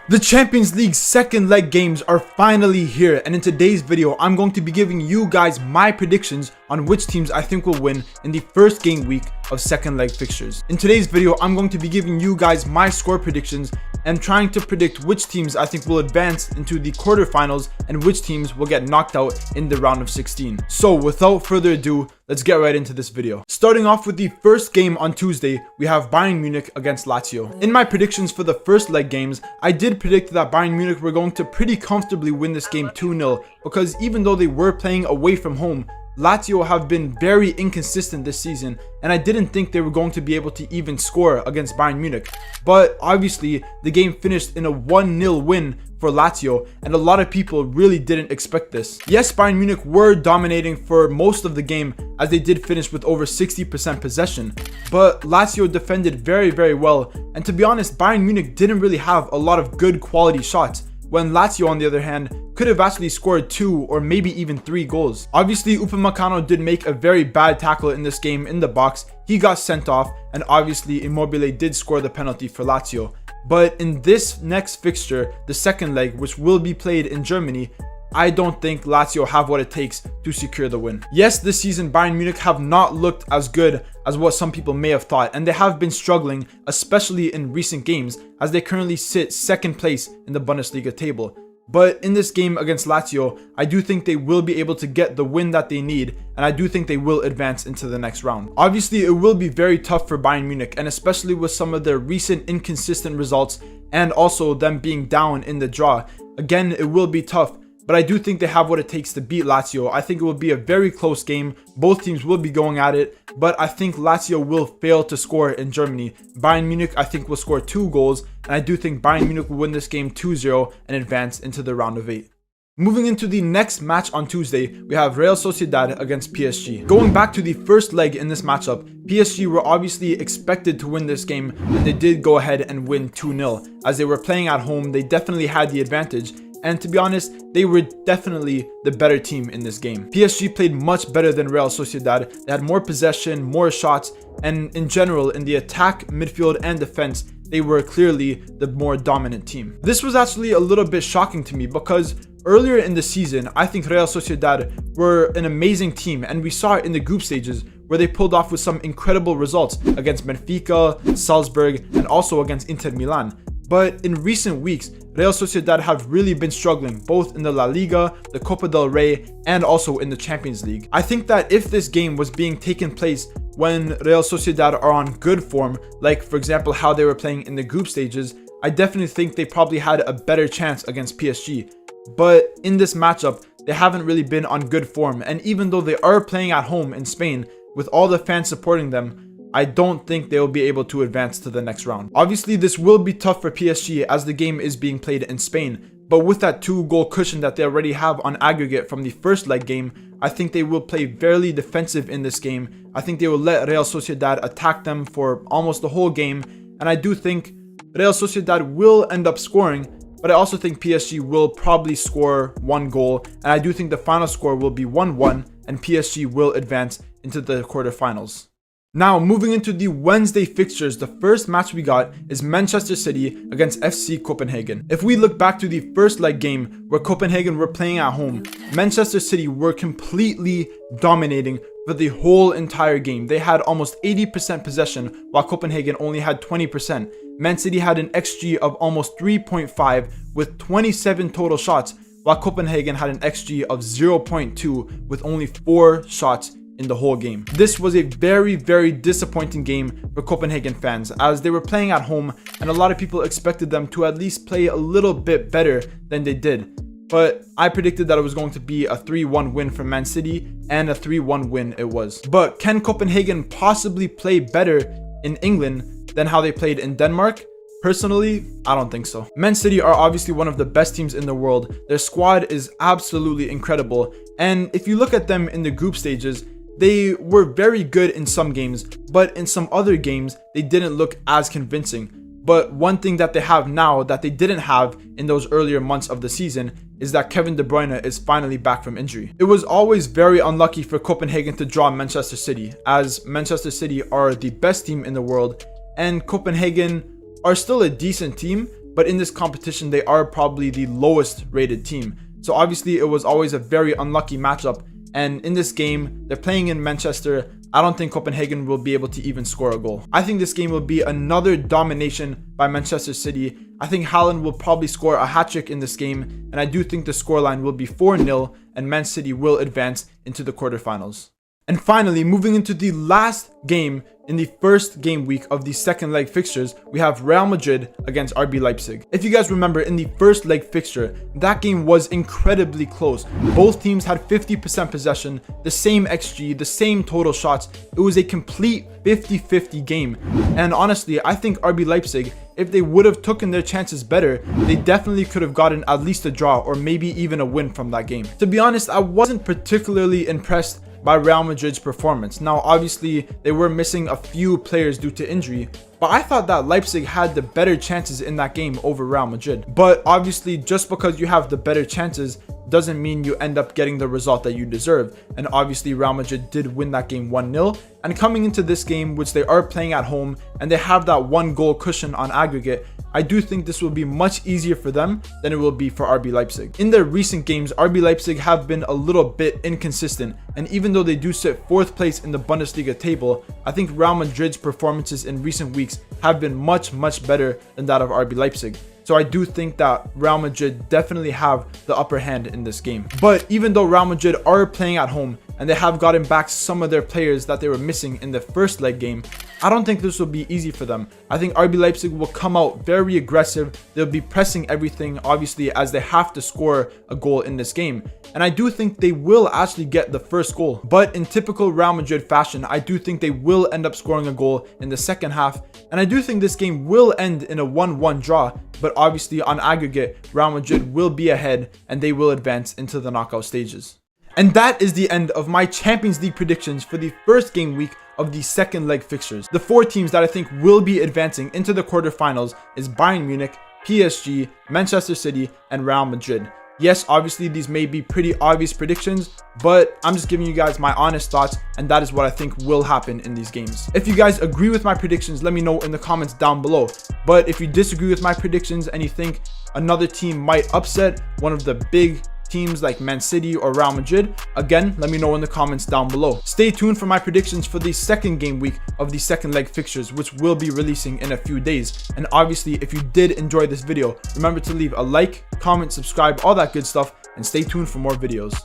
The Champions League second leg games are finally here, and in today's video I'm going to be giving you guys my predictions on which teams I think will win in the first game week of second leg fixtures. In today's video I'm going to be giving you guys my score predictions and trying to predict which teams I think will advance into the quarterfinals and which teams will get knocked out in the round of 16. So without further ado, let's get right into this video. Starting off with the first game on Tuesday, we have Bayern Munich against Lazio. In my predictions for the first leg games, I did predict that Bayern Munich were going to pretty comfortably win this game 2-0 because even though they were playing away from home, Lazio have been very inconsistent this season, and I didn't think they were going to be able to even score against Bayern Munich. But obviously, the game finished in a 1-0 win for Lazio, and a lot of people really didn't expect this. Yes, Bayern Munich were dominating for most of the game as they did finish with over 60% possession, but Lazio defended very well, and to be honest, Bayern Munich didn't really have a lot of good quality shots, when Lazio, on the other hand, could have actually scored 2 or maybe even 3 goals. Obviously, Upamecano did make a very bad tackle in this game in the box. He got sent off, and obviously Immobile did score the penalty for Lazio. But in this next fixture, the second leg, which will be played in Germany, I don't think Lazio have what it takes to secure the win. Yes, this season Bayern Munich have not looked as good as what some people may have thought, and they have been struggling, especially in recent games, as they currently sit second place in the Bundesliga table. But in this game against Lazio, I do think they will be able to get the win that they need, and I do think they will advance into the next round. Obviously, it will be very tough for Bayern Munich, and especially with some of their recent inconsistent results and also them being down in the draw. Again, it will be tough, but I do think they have what it takes to beat Lazio. I think it will be a very close game. Both teams will be going at it, but I think Lazio will fail to score in Germany. Bayern Munich, I think, will score 2 goals, and I do think Bayern Munich will win this game 2-0 and advance into the round of 8. Moving into the next match on Tuesday, we have Real Sociedad against PSG. Going back to the first leg in this matchup, PSG were obviously expected to win this game, and they did go ahead and win 2-0. As they were playing at home, they definitely had the advantage, and to be honest, they were definitely the better team in this game. PSG played much better than Real Sociedad. They had more possession, more shots, and in general, in the attack, midfield, and defense, they were clearly the more dominant team. This was actually a little bit shocking to me because earlier in the season, I think Real Sociedad were an amazing team, and we saw it in the group stages where they pulled off with some incredible results against Benfica, Salzburg, and also against Inter Milan. But in recent weeks, Real Sociedad have really been struggling both in the La Liga, the Copa del Rey, and also in the Champions League. I think that if this game was being taken place when Real Sociedad are on good form, like for example how they were playing in the group stages, I definitely think they probably had a better chance against PSG. But in this matchup, they haven't really been on good form, and even though they are playing at home in Spain with all the fans supporting them, I don't think they will be able to advance to the next round. Obviously, this will be tough for PSG as the game is being played in Spain, but with that 2-goal cushion that they already have on aggregate from the first leg game, I think they will play fairly defensive in this game. I think they will let Real Sociedad attack them for almost the whole game, and I do think Real Sociedad will end up scoring, but I also think PSG will probably score 1 goal, and I do think the final score will be 1-1, and PSG will advance into the quarterfinals. Now, moving into the Wednesday fixtures, the first match we got is Manchester City against FC Copenhagen. If we look back to the first leg game where Copenhagen were playing at home, Manchester City were completely dominating for the whole entire game. They had almost 80% possession while Copenhagen only had 20%. Man City had an XG of almost 3.5 with 27 total shots, while Copenhagen had an XG of 0.2 with only 4 shots in the whole game. This was a very disappointing game for Copenhagen fans as they were playing at home, and a lot of people expected them to at least play a little bit better than they did. But I predicted that it was going to be a 3-1 win for Man City, and a 3-1 win it was. But can Copenhagen possibly play better in England than how they played in Denmark? Personally, I don't think so. Man City are obviously one of the best teams in the world. Their squad is absolutely incredible, and if you look at them in the group stages, they were very good in some games, but in some other games, they didn't look as convincing. But one thing that they have now that they didn't have in those earlier months of the season is that Kevin De Bruyne is finally back from injury. It was always very unlucky for Copenhagen to draw Manchester City, as Manchester City are the best team in the world, and Copenhagen are still a decent team, but in this competition, they are probably the lowest rated team. So obviously it was always a very unlucky matchup. And in this game, they're playing in Manchester. I don't think Copenhagen will be able to even score a goal. I think this game will be another domination by Manchester City. I think Haaland will probably score a hat-trick in this game, and I do think the scoreline will be 4-0 and Man City will advance into the quarterfinals. And finally, moving into the last game in the first game week of the second leg fixtures, we have Real Madrid against RB Leipzig. If you guys remember, in the first leg fixture, that game was incredibly close. Both teams had 50% possession, the same XG, the same total shots. It was a complete 50-50 game. And honestly, I think RB Leipzig, if they would have taken their chances better, they definitely could have gotten at least a draw or maybe even a win from that game. To be honest, I wasn't particularly impressed by Real Madrid's performance. Now, obviously, they were missing a few players due to injury, but I thought that Leipzig had the better chances in that game over Real Madrid. But obviously, just because you have the better chances doesn't mean you end up getting the result that you deserve. And obviously, Real Madrid did win that game 1-0. And coming into this game, which they are playing at home, and they have that 1-goal cushion on aggregate, I do think this will be much easier for them than it will be for RB Leipzig. In their recent games, RB Leipzig have been a little bit inconsistent, and even though they do sit 4th place in the Bundesliga table, I think Real Madrid's performances in recent weeks have been much better than that of RB Leipzig. So I do think that Real Madrid definitely have the upper hand in this game. But even though Real Madrid are playing at home and they have gotten back some of their players that they were missing in the first leg game, I don't think this will be easy for them. I think RB Leipzig will come out very aggressive. They'll be pressing everything, obviously, as they have to score a goal in this game. And I do think they will actually get the first goal. But in typical Real Madrid fashion, I do think they will end up scoring a goal in the second half. And I do think this game will end in a 1-1 draw. But obviously, on aggregate, Real Madrid will be ahead and they will advance into the knockout stages. And that is the end of my Champions League predictions for the first game week of the second leg fixtures. The 4 teams that I think will be advancing into the quarterfinals is Bayern Munich, PSG, Manchester City, and Real Madrid. Yes, obviously these may be pretty obvious predictions, but I'm just giving you guys my honest thoughts, and that is what I think will happen in these games. If you guys agree with my predictions, let me know in the comments down below. But if you disagree with my predictions and you think another team might upset one of the big teams like Man City or Real Madrid, again, let me know in the comments down below. Stay tuned for my predictions for the second game week of the second leg fixtures, which will be releasing in a few days. And obviously, if you did enjoy this video, remember to leave a like, comment, subscribe, all that good stuff, and stay tuned for more videos.